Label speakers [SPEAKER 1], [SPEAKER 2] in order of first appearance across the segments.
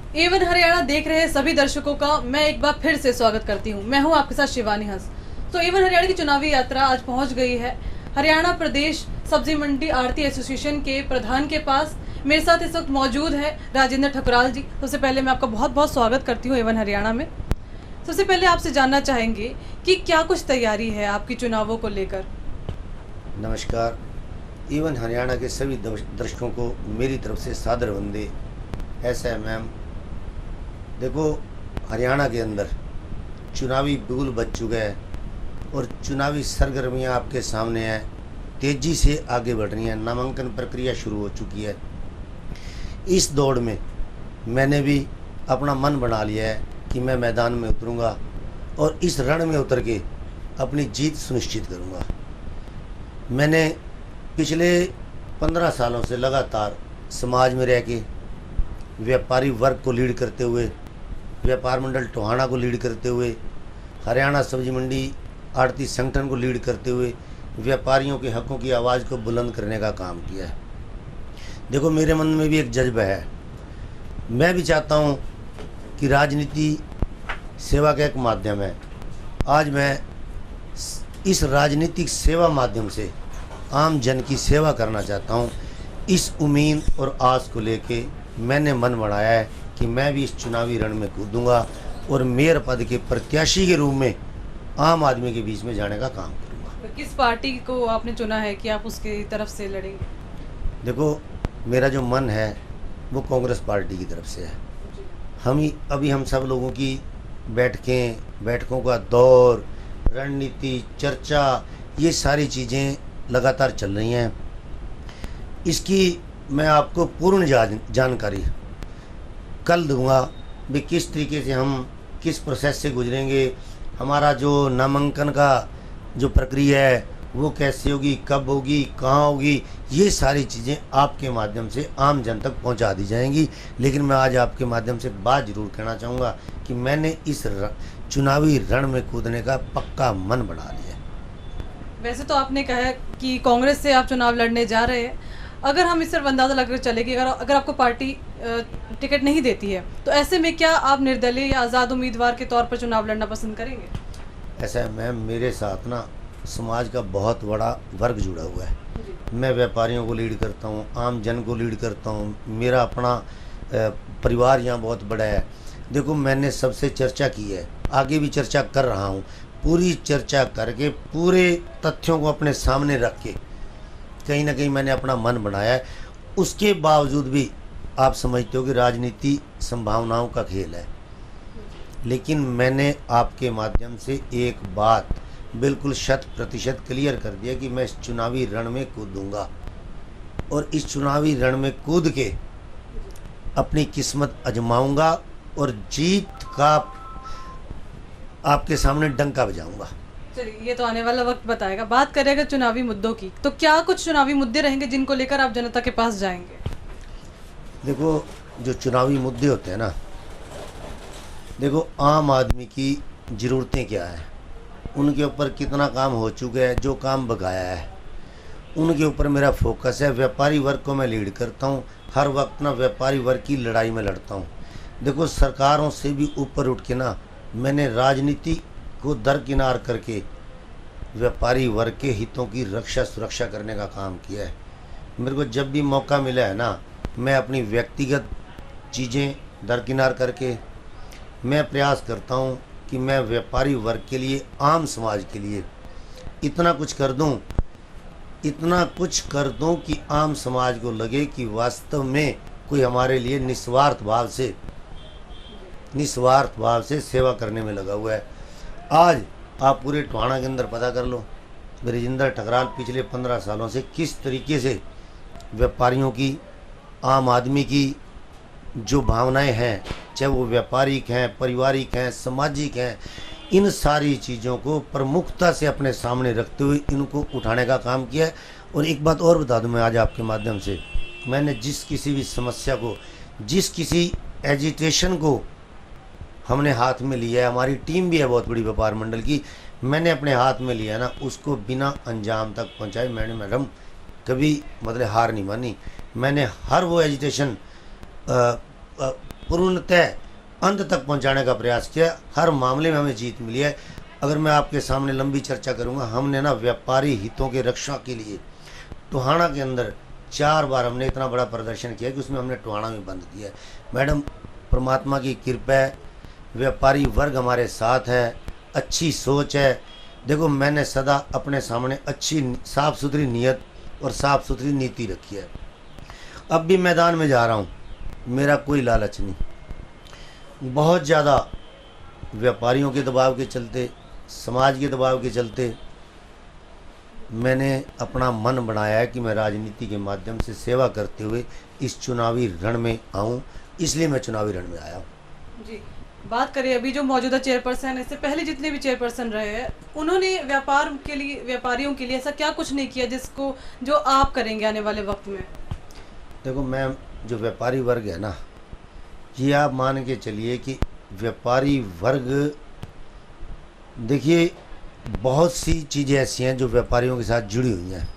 [SPEAKER 1] Avon Haryana देख रहे सभी दर्शकों का मैं एक बार फिर से स्वागत करती हूं। मैं हूं आपके साथ शिवानी हंस। तो एवन हरियाणा की चुनावी यात्रा आज पहुंच गई है हरियाणा प्रदेश सब्जी मंडी आढ़ती एसोसिएशन के प्रधान के पास। मेरे साथ इस वक्त मौजूद है राजेंद्र ठकुराल जी। सबसे पहले मैं आपका बहुत बहुत स्वागत करती हूँ एवन हरियाणा में। सबसे पहले आपसे जानना चाहेंगे कि क्या कुछ तैयारी है आपकी चुनावों को लेकर।
[SPEAKER 2] नमस्कार, एवन हरियाणा के सभी दर्शकों को मेरी तरफ से सादर वंदे। ऐसा है मैम, देखो हरियाणा के अंदर चुनावी बिगुल बज चुका है और चुनावी सरगर्मियां आपके सामने हैं, तेज़ी से आगे बढ़ रही हैं। नामांकन प्रक्रिया शुरू हो चुकी है। इस दौड़ में मैंने भी अपना मन बना लिया है कि मैं मैदान में उतरूंगा और इस रण में उतर के अपनी जीत सुनिश्चित करूंगा। मैंने पिछले 15 सालों से लगातार समाज में रह के व्यापारी वर्ग को लीड करते हुए, व्यापार मंडल टोहाना को लीड करते हुए, हरियाणा सब्जी मंडी आढ़ती संगठन को लीड करते हुए व्यापारियों के हकों की आवाज़ को बुलंद करने का काम किया है। देखो, मेरे मन में भी एक जज्बा है। मैं भी चाहता हूँ कि राजनीति सेवा का एक माध्यम है। आज मैं इस राजनीतिक सेवा माध्यम से आम जन की सेवा करना चाहता हूँ। इस उम्मीद और आस को लेके मैंने मन बनाया है कि मैं भी इस चुनावी रण में कूदूंगा और मेयर पद के प्रत्याशी के रूप में आम आदमी के बीच में जाने का काम करूंगा।
[SPEAKER 1] किस पार्टी को आपने चुना है कि आप उसकी तरफ से लड़ेंगे?
[SPEAKER 2] देखो, मेरा जो मन है वो कांग्रेस पार्टी की तरफ से है। हम सब लोगों की बैठकों का दौर, रणनीति, चर्चा, ये सारी चीज़ें लगातार चल रही हैं। इसकी मैं आपको पूर्ण जानकारी कल दूंगा भी किस तरीके से हम किस प्रोसेस से गुजरेंगे। हमारा जो नामांकन का जो प्रक्रिया है वो कैसे होगी, कब होगी, कहाँ होगी, ये सारी चीज़ें आपके माध्यम से आम जन तक पहुंचा दी जाएंगी। लेकिन मैं आज आपके माध्यम से बात जरूर कहना चाहूँगा कि मैंने इस चुनावी रण में कूदने का पक्का मन बना लिया है।
[SPEAKER 1] वैसे तो आपने कहा है कि कांग्रेस से आप चुनाव लड़ने जा रहे हैं। अगर हम इस तरफ अंदाज़ा लगाकर चले कि अगर आपको पार्टी टिकट नहीं देती है तो ऐसे में क्या आप निर्दलीय या आज़ाद उम्मीदवार के तौर पर चुनाव लड़ना पसंद करेंगे?
[SPEAKER 2] ऐसा है मैम, मेरे साथ ना समाज का बहुत बड़ा वर्ग जुड़ा हुआ है। मैं व्यापारियों को लीड करता हूँ, आम जन को लीड करता हूँ। मेरा अपना परिवार यहाँ बहुत बड़ा है। देखो, मैंने सबसे चर्चा की है, आगे भी चर्चा कर रहा हूँ। पूरी चर्चा करके पूरे तथ्यों को अपने सामने रख के कहीं ना कहीं मैंने अपना मन बनाया है। उसके बावजूद भी आप समझते हो कि राजनीति संभावनाओं का खेल है। लेकिन मैंने आपके माध्यम से एक बात बिल्कुल 100% क्लियर कर दिया कि मैं इस चुनावी रण में कूदूंगा और इस चुनावी रण में कूद के अपनी किस्मत आजमाऊंगा और जीत का आपके सामने डंका बजाऊंगा।
[SPEAKER 1] चलिए, ये तो आने वाला वक्त बताएगा। बात करें अगर चुनावी मुद्दों की, तो क्या कुछ चुनावी मुद्दे रहेंगे जिनको लेकर आप जनता के पास जाएंगे?
[SPEAKER 2] देखो, जो चुनावी मुद्दे होते हैं ना, देखो आम आदमी की ज़रूरतें क्या हैं, उनके ऊपर कितना काम हो चुका है, जो काम बकाया है उनके ऊपर मेरा फोकस है। व्यापारी वर्ग को मैं लीड करता हूँ, हर वक्त ना व्यापारी वर्ग की लड़ाई में लड़ता हूँ। देखो, सरकारों से भी ऊपर उठ के ना मैंने राजनीति को दरकिनार करके व्यापारी वर्ग के हितों की रक्षा सुरक्षा करने का काम किया है। मेरे को जब भी मौका मिला है ना, मैं अपनी व्यक्तिगत चीज़ें दरकिनार करके मैं प्रयास करता हूँ कि मैं व्यापारी वर्ग के लिए, आम समाज के लिए इतना कुछ कर दूँ कि आम समाज को लगे कि वास्तव में कोई हमारे लिए निस्वार्थ भाव से सेवा करने में लगा हुआ है। आज आप पूरे टोहाना के अंदर पता कर लो, राजेंद्र ठकुराल पिछले 15 सालों से किस तरीके से व्यापारियों की, आम आदमी की जो भावनाएं हैं, चाहे वो व्यापारिक हैं, पारिवारिक हैं, सामाजिक हैं, इन सारी चीज़ों को प्रमुखता से अपने सामने रखते हुए इनको उठाने का काम किया है। और एक बात और बता दूं मैं आज आपके माध्यम से, मैंने जिस किसी भी समस्या को, जिस किसी एजिटेशन को हमने हाथ में लिया है, हमारी टीम भी है बहुत बड़ी व्यापार मंडल की, मैंने अपने हाथ में लिया ना, उसको बिना अंजाम तक पहुंचाए मैंने मैडम कभी हार नहीं मानी। मैंने हर वो एजिटेशन पूर्णतः अंत तक पहुंचाने का प्रयास किया। हर मामले में हमें जीत मिली है। अगर मैं आपके सामने लंबी चर्चा करूंगा, हमने ना व्यापारी हितों की रक्षा के लिए टोहाना के अंदर 4 बार हमने इतना बड़ा प्रदर्शन किया कि उसमें हमने टोहाना में बंद किया है। मैडम, परमात्मा की कृपा है, व्यापारी वर्ग हमारे साथ है, अच्छी सोच है। देखो, मैंने सदा अपने सामने अच्छी साफ़ सुथरी नीयत और साफ़ सुथरी नीति रखी है। अब भी मैदान में जा रहा हूँ, मेरा कोई लालच नहीं। बहुत ज़्यादा व्यापारियों के दबाव के चलते, समाज के दबाव के चलते मैंने अपना मन बनाया है कि मैं राजनीति के माध्यम से सेवा करते हुए इस चुनावी रण में आऊँ, इसलिए मैं चुनावी रण में आया हूँ।
[SPEAKER 1] जी, बात करें अभी जो मौजूदा चेयरपर्सन है, इससे पहले जितने भी चेयरपर्सन रहे हैं, उन्होंने व्यापार के लिए, व्यापारियों के लिए ऐसा क्या कुछ नहीं किया जिसको जो आप करेंगे आने वाले वक्त में?
[SPEAKER 2] देखो मैम, जो व्यापारी वर्ग है ना, ये आप मान के चलिए कि व्यापारी वर्ग, देखिए बहुत सी चीज़ें ऐसी हैं जो व्यापारियों के साथ जुड़ी हुई हैं।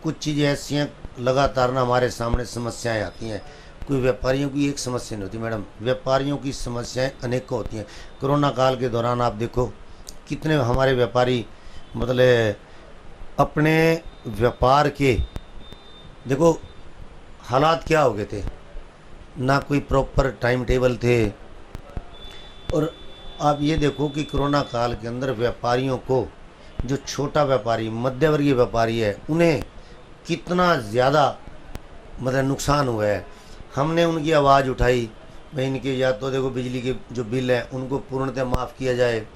[SPEAKER 2] कुछ चीज़ें ऐसी हैं लगातार ना हमारे सामने समस्याएं आती हैं। कोई व्यापारियों की एक समस्या नहीं होती मैडम, व्यापारियों की समस्याएं अनेकों होती हैं। कोरोना काल के दौरान आप देखो कितने हमारे व्यापारी मतलब अपने व्यापार के, देखो हालात क्या हो गए थे, ना कोई प्रॉपर टाइम टेबल थे। और आप ये देखो कि कोरोना काल के अंदर व्यापारियों को, जो छोटा व्यापारी, मध्यवर्गीय व्यापारी है, उन्हें कितना ज़्यादा मतलब नुकसान हुआ है। हमने उनकी आवाज़ उठाई, भाई इनके या तो देखो बिजली के जो बिल हैं उनको पूर्णतः माफ़ किया जाए,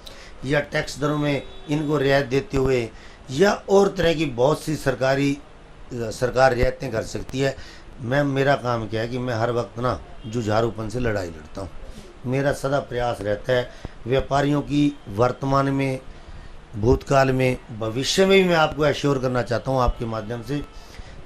[SPEAKER 2] या टैक्स दरों में इनको रियायत देते हुए, या और तरह की बहुत सी सरकार रियायतें कर सकती है। मेरा काम क्या है कि मैं हर वक्त ना जुझारूपन से लड़ाई लड़ता हूँ। मेरा सदा प्रयास रहता है व्यापारियों की वर्तमान में, भूतकाल में, भविष्य में भी मैं आपको एश्योर करना चाहता हूँ आपके माध्यम से,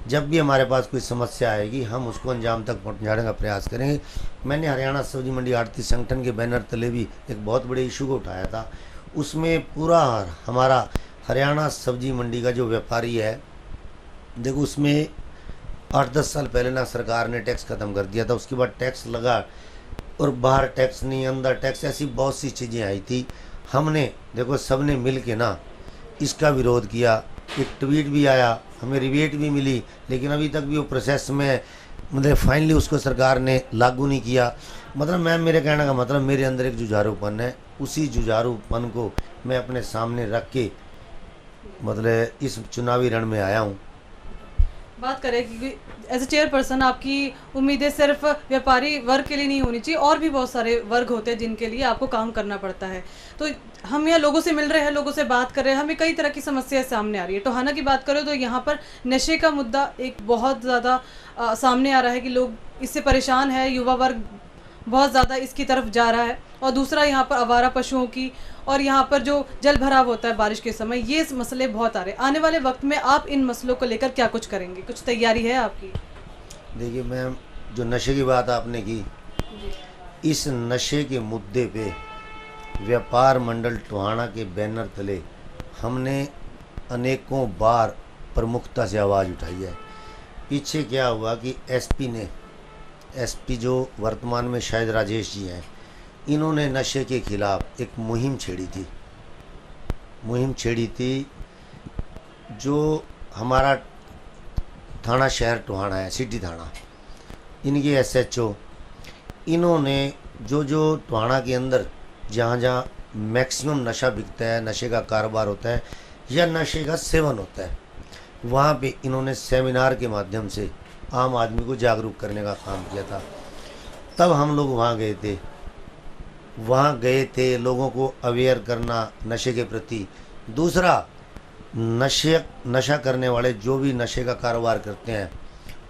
[SPEAKER 2] जब भी हमारे पास कोई समस्या आएगी हम उसको अंजाम तक पहुँचाने का प्रयास करेंगे। मैंने हरियाणा सब्जी मंडी आड़ती संगठन के बैनर तले भी एक बहुत बड़े इशू को उठाया था। उसमें पूरा हमारा हरियाणा सब्जी मंडी का जो व्यापारी है, देखो उसमें 8-10 साल पहले ना सरकार ने टैक्स ख़त्म कर दिया था। उसके बाद टैक्स लगा और बाहर टैक्स नहीं, अंदर टैक्स, ऐसी बहुत सी चीज़ें आई थी। हमने देखो सबने मिल के ना इसका विरोध किया। एक ट्वीट भी आया, हमें रिबेट भी मिली, लेकिन अभी तक भी वो प्रोसेस में है, मतलब फाइनली उसको सरकार ने लागू नहीं किया। मतलब मैम, मेरे कहने का मतलब मेरे अंदर एक जुझारूपन है, उसी जुझारूपन को मैं अपने सामने रख के मतलब इस चुनावी रण में आया हूँ।
[SPEAKER 1] बात करें कि एज ए चेयरपर्सन आपकी उम्मीदें सिर्फ व्यापारी वर्ग के लिए नहीं होनी चाहिए, और भी बहुत सारे वर्ग होते हैं जिनके लिए आपको काम करना पड़ता है। तो हम यहाँ लोगों से मिल रहे हैं, लोगों से बात कर रहे हैं, हमें कई तरह की समस्याएं सामने आ रही है। टोहाना की बात करें तो यहाँ पर नशे का मुद्दा एक बहुत ज़्यादा सामने आ रहा है कि लोग इससे परेशान है, युवा वर्ग बहुत ज़्यादा इसकी तरफ जा रहा है। और दूसरा यहाँ पर आवारा पशुओं की, और यहाँ पर जो जल भराव होता है बारिश के समय, ये मसले बहुत आ रहे हैं। आने वाले वक्त में आप इन मसलों को लेकर क्या कुछ करेंगे, कुछ तैयारी है आपकी?
[SPEAKER 2] देखिए मैम, जो नशे की बात आपने की, इस नशे के मुद्दे पे व्यापार मंडल टोहाना के बैनर तले हमने अनेकों बार प्रमुखता से आवाज़ उठाई है। पीछे क्या हुआ कि एसपी जो वर्तमान में शायद राजेश जी हैं, इन्होंने नशे के खिलाफ एक मुहिम छेड़ी थी। जो हमारा थाना शहर टोहाना है, सिटी थाना, इनके SHO, इन्होंने जो टोहाना के अंदर जहाँ मैक्सिमम नशा बिकता है, नशे का कारोबार होता है या नशे का सेवन होता है, वहाँ पे इन्होंने सेमिनार के माध्यम से आम आदमी को जागरूक करने का काम किया था। तब हम लोग वहाँ गए थे लोगों को अवेयर करना नशे के प्रति। दूसरा, नशा करने वाले जो भी नशे का कारोबार करते हैं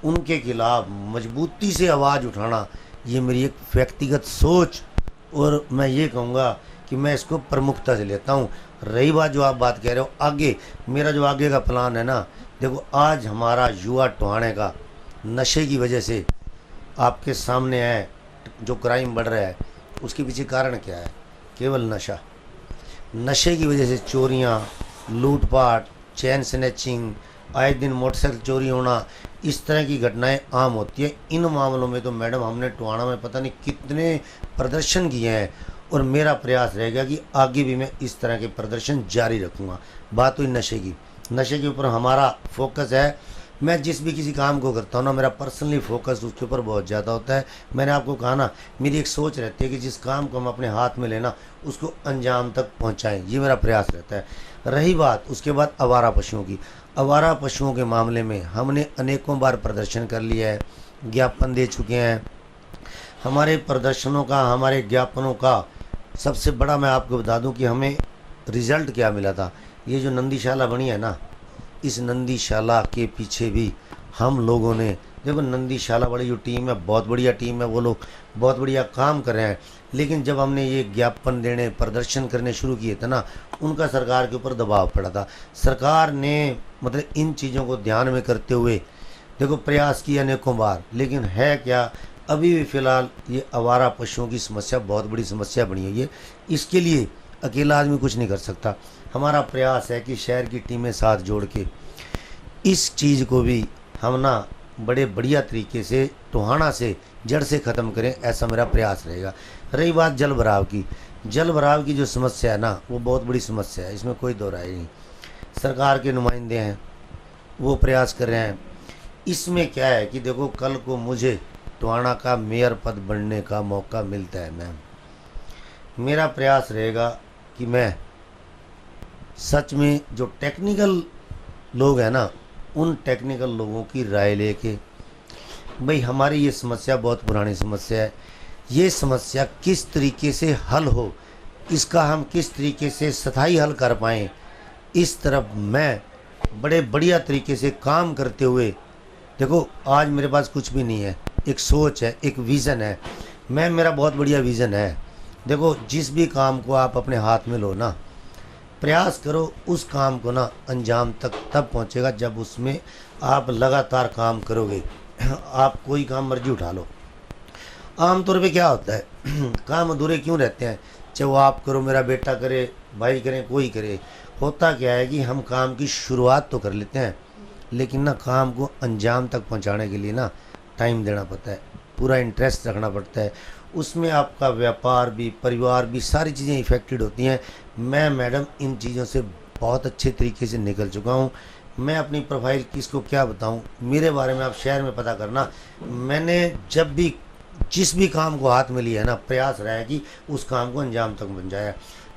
[SPEAKER 2] उनके खिलाफ मजबूती से आवाज़ उठाना, ये मेरी एक व्यक्तिगत सोच, और मैं ये कहूँगा कि मैं इसको प्रमुखता से लेता हूँ। रही बात जो आप बात कह रहे हो आगे, मेरा जो आगे का प्लान है ना, देखो आज हमारा युवा टोहाने का नशे की वजह से आपके सामने है, जो क्राइम बढ़ रहा है उसके पीछे कारण क्या है? केवल नशे की वजह से चोरियाँ, लूटपाट, चैन स्नैचिंग, आए दिन मोटरसाइकिल चोरी होना, इस तरह की घटनाएं आम होती है। इन मामलों में तो मैडम हमने टोहाना में पता नहीं कितने प्रदर्शन किए हैं, और मेरा प्रयास रहेगा कि आगे भी मैं इस तरह के प्रदर्शन जारी रखूँगा। बात हुई नशे की, नशे के ऊपर हमारा फोकस है। मैं जिस भी किसी काम को करता हूँ ना, मेरा पर्सनली फोकस उसके ऊपर बहुत ज़्यादा होता है। मैंने आपको कहा ना, मेरी एक सोच रहती है कि जिस काम को हम अपने हाथ में लेना उसको अंजाम तक पहुँचाएँ, ये मेरा प्रयास रहता है। रही बात उसके बाद आवारा पशुओं की, आवारा पशुओं के मामले में हमने अनेकों बार प्रदर्शन कर लिया है, ज्ञापन दे चुके हैं। हमारे प्रदर्शनों का, हमारे ज्ञापनों का सबसे बड़ा मैं आपको बता दूं कि हमें रिज़ल्ट क्या मिला था। ये जो नंदीशाला बनी है ना, इस नंदीशाला के पीछे भी हम लोगों ने, देखो नंदीशाला वाली जो टीम है बहुत बढ़िया टीम है, वो लोग बहुत बढ़िया काम कर रहे हैं। लेकिन जब हमने ये ज्ञापन देने, प्रदर्शन करने शुरू किए थे ना, उनका सरकार के ऊपर दबाव पड़ा था। सरकार ने मतलब इन चीज़ों को ध्यान में करते हुए देखो प्रयास किया अनेकों बार, लेकिन है क्या, अभी भी फ़िलहाल ये आवारा पशुओं की समस्या बहुत बड़ी समस्या बनी हुई है। इसके लिए अकेला आदमी कुछ नहीं कर सकता। हमारा प्रयास है कि शहर की टीमें साथ जोड़ के इस चीज़ को भी हम ना बड़े बढ़िया तरीके से टोहाना से जड़ से ख़त्म करें, ऐसा मेरा प्रयास रहेगा। रही बात जल भराव की, जल भराव की जो समस्या है ना, वो बहुत बड़ी समस्या है, इसमें कोई दो राय नहीं। सरकार के नुमाइंदे हैं, वो प्रयास कर रहे हैं। इसमें क्या है कि देखो, कल को मुझे टोहाना का मेयर पद बनने का मौका मिलता है मैम, मेरा प्रयास रहेगा कि मैं सच में जो टेक्निकल लोग हैं ना, उन टेक्निकल लोगों की राय लेके, भाई हमारी ये समस्या बहुत पुरानी समस्या है, ये समस्या किस तरीके से हल हो, इसका हम किस तरीके से स्थायी हल कर पाएँ, इस तरफ मैं बड़े बढ़िया तरीके से काम करते हुए, देखो आज मेरे पास कुछ भी नहीं है, एक सोच है, एक विज़न है। मैं, मेरा बहुत बढ़िया विज़न है। देखो जिस भी काम को आप अपने हाथ में लो ना, प्रयास करो उस काम को ना अंजाम तक तब पहुंचेगा जब उसमें आप लगातार काम करोगे। आप कोई काम मर्जी उठा लो, आमतौर पे क्या होता है काम अधूरे क्यों रहते हैं, चाहे वो आप करो, मेरा बेटा करे, भाई करें, कोई करे। होता क्या है कि हम काम की शुरुआत तो कर लेते हैं, लेकिन ना काम को अंजाम तक पहुंचाने के लिए ना टाइम देना पड़ता है, पूरा इंटरेस्ट रखना पड़ता है। उसमें आपका व्यापार भी, परिवार भी, सारी चीज़ें इफ़ेक्टेड होती हैं। मैं मैडम इन चीज़ों से बहुत अच्छे तरीके से निकल चुका हूँ। मैं अपनी प्रोफाइल किसको क्या बताऊँ, मेरे बारे में आप शहर में पता करना। मैंने जब भी जिस भी काम को हाथ में लिया है ना, प्रयास रहा है कि उस काम को अंजाम तक पहुँचाया।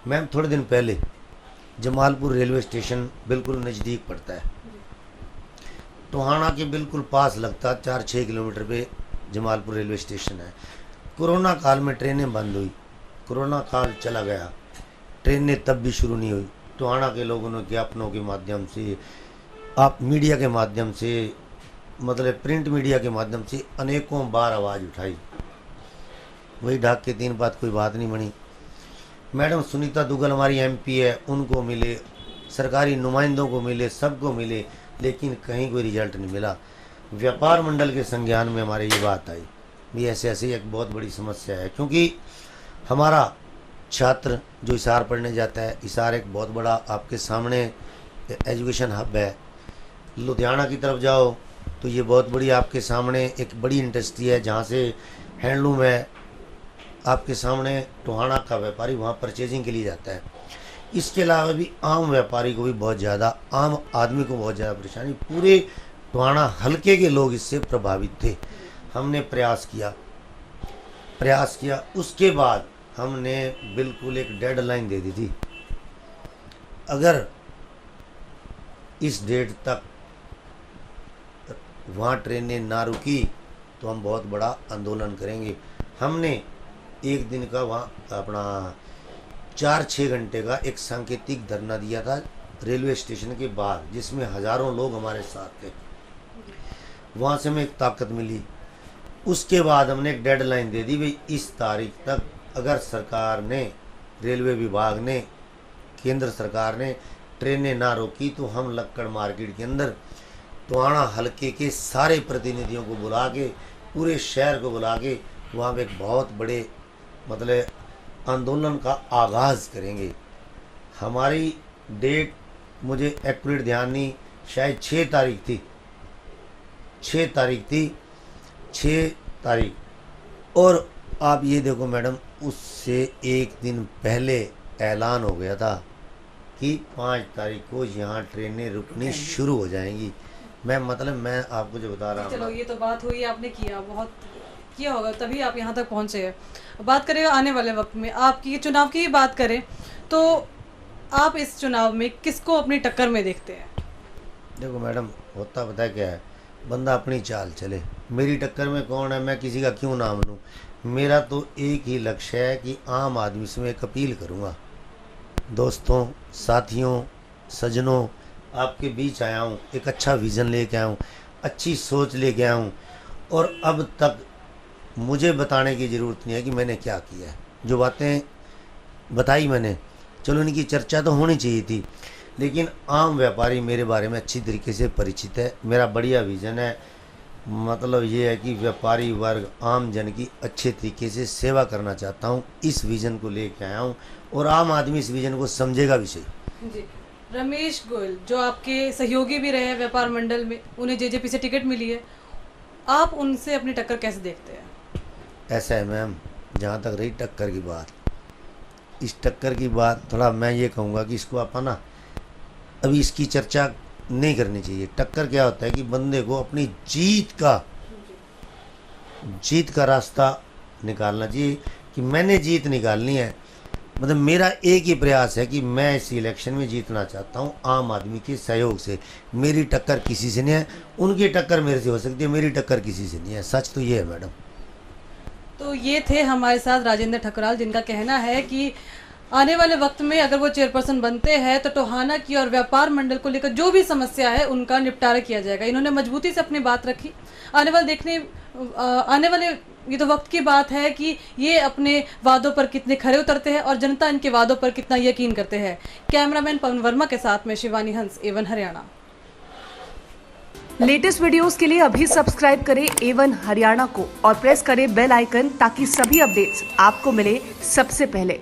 [SPEAKER 2] मैम थोड़े दिन पहले जमालपुर रेलवे स्टेशन बिल्कुल नज़दीक पड़ता है, टोहाना के बिल्कुल पास लगता, 4-6 किलोमीटर पे जमालपुर रेलवे स्टेशन है। कोरोना काल में ट्रेनें बंद हुई, कोरोना काल चला गया, ट्रेनें तब भी शुरू नहीं हुई। टोहाना के लोगों ने ज्ञापनों के माध्यम से, आप मीडिया के माध्यम से, मतलब प्रिंट मीडिया के माध्यम से अनेकों बार आवाज़ उठाई, वही ढाक के 3 बात कोई बात नहीं बनी। मैडम सुनीता दुग्गल हमारी MP है, उनको मिले, सरकारी नुमाइंदों को मिले, सबको मिले, लेकिन कहीं कोई रिजल्ट नहीं मिला। व्यापार मंडल के संज्ञान में हमारे ये बात आई, ये ऐसे ऐसे एक बहुत बड़ी समस्या है। क्योंकि हमारा छात्र जो हिसार पढ़ने जाता है, हिसार एक बहुत बड़ा आपके सामने एजुकेशन हब है। लुधियाना की तरफ जाओ तो ये बहुत बड़ी आपके सामने एक बड़ी इंडस्ट्री है, जहाँ से हैंडलूम है। आपके सामने टोहाना का व्यापारी वहाँ परचेजिंग के लिए जाता है। इसके अलावा भी आम व्यापारी को भी बहुत ज़्यादा, आम आदमी को बहुत ज़्यादा परेशानी, पूरे टोहाना हलके के लोग इससे प्रभावित थे। हमने प्रयास किया, उसके बाद हमने बिल्कुल एक डेडलाइन दे दी थी, अगर इस डेट तक वहाँ ट्रेनें ना रुकी तो हम बहुत बड़ा आंदोलन करेंगे। हमने एक दिन का वहाँ अपना 4-6 घंटे का एक सांकेतिक धरना दिया था रेलवे स्टेशन के बाहर, जिसमें हज़ारों लोग हमारे साथ थे। वहाँ से हमें एक ताकत मिली। उसके बाद हमने एक डेडलाइन दे दी, भाई इस तारीख तक अगर सरकार ने, रेलवे विभाग ने, केंद्र सरकार ने ट्रेनें ना रोकी तो हम लक्कड़ मार्केट के अंदर टोहाना हलके के सारे प्रतिनिधियों को बुला के, पूरे शहर को बुला के वहाँ पे एक बहुत बड़े मतलब आंदोलन का आगाज़ करेंगे। हमारी डेट मुझे एक्यूरेट ध्यान नहीं, शायद 6 तारीख थी, 6 तारीख थी, 6 तारीख। और आप ये देखो मैडम, उससे एक दिन पहले ऐलान हो गया था कि 5 तारीख को यहाँ ट्रेनें रुकनी शुरू हो जाएंगी। मैं आपको जो बता रहा हूँ।
[SPEAKER 1] चलो ये तो बात हुई, आपने किया, बहुत किया होगा तभी आप यहाँ तक पहुँचे हैं। बात करें आने वाले वक्त में आपकी चुनाव की ही बात करें तो आप इस चुनाव में किसको अपनी टक्कर में देखते हैं?
[SPEAKER 2] देखो मैडम, होता पता है क्या है, बंदा अपनी चाल चले। मेरी टक्कर में कौन है, मैं किसी का क्यों नाम लूँ। मेरा तो एक ही लक्ष्य है कि आम आदमी से मैं एक अपील करूँगा। दोस्तों, साथियों, सज्जनों, आपके बीच आया हूँ, एक अच्छा विज़न लेके आया हूँ, अच्छी सोच लेके आया हूँ। और अब तक मुझे बताने की ज़रूरत नहीं है कि मैंने क्या किया है। जो बातें बताई मैंने, चलो इनकी चर्चा तो होनी चाहिए थी, लेकिन आम व्यापारी मेरे बारे में अच्छी तरीके से परिचित है। मेरा बढ़िया विज़न है, मतलब ये है कि व्यापारी वर्ग, आम जन की अच्छे तरीके से सेवा करना चाहता हूँ। इस विज़न को लेके आया हूँ और आम आदमी इस विज़न को समझेगा भी सही।
[SPEAKER 1] जी, रमेश गोयल जो आपके सहयोगी भी रहे हैं व्यापार मंडल में, उन्हें जेजेपी से टिकट मिली है, आप उनसे अपनी टक्कर कैसे देखते हैं?
[SPEAKER 2] ऐसा है मैम, जहाँ तक रही टक्कर की बात, इस टक्कर की बात थोड़ा मैं ये कहूँगा कि इसको आप ना अभी इसकी चर्चा नहीं करनी चाहिए। टक्कर क्या होता है कि बंदे को अपनी जीत का रास्ता निकालना चाहिए कि मैंने जीत निकालनी है। मतलब मेरा एक ही प्रयास है कि मैं इस इलेक्शन में जीतना चाहता हूँ आम आदमी के सहयोग से। मेरी टक्कर किसी से नहीं है, उनकी टक्कर मेरे से हो सकती है, मेरी टक्कर किसी से नहीं है। सच तो ये है मैडम।
[SPEAKER 1] तो ये थे हमारे साथ राजेंद्र ठकुराल, जिनका कहना है कि आने वाले वक्त में अगर वो चेयरपर्सन बनते हैं तो टोहाना की और व्यापार मंडल को लेकर जो भी समस्या है उनका निपटारा किया जाएगा। इन्होंने मजबूती से अपनी बात रखी। आने वाले ये तो वक्त की बात है कि ये अपने वादों पर कितने खरे उतरते हैं और जनता इनके वादों पर कितना यकीन करते हैं। कैमरामैन पवन वर्मा के साथ में शिवानी हंस, एवन हरियाणा।
[SPEAKER 3] लेटेस्ट वीडियोस के लिए अभी सब्सक्राइब करें एवन हरियाणा को और प्रेस करें बेल आइकन ताकि सभी अपडेट्स आपको मिले सबसे पहले।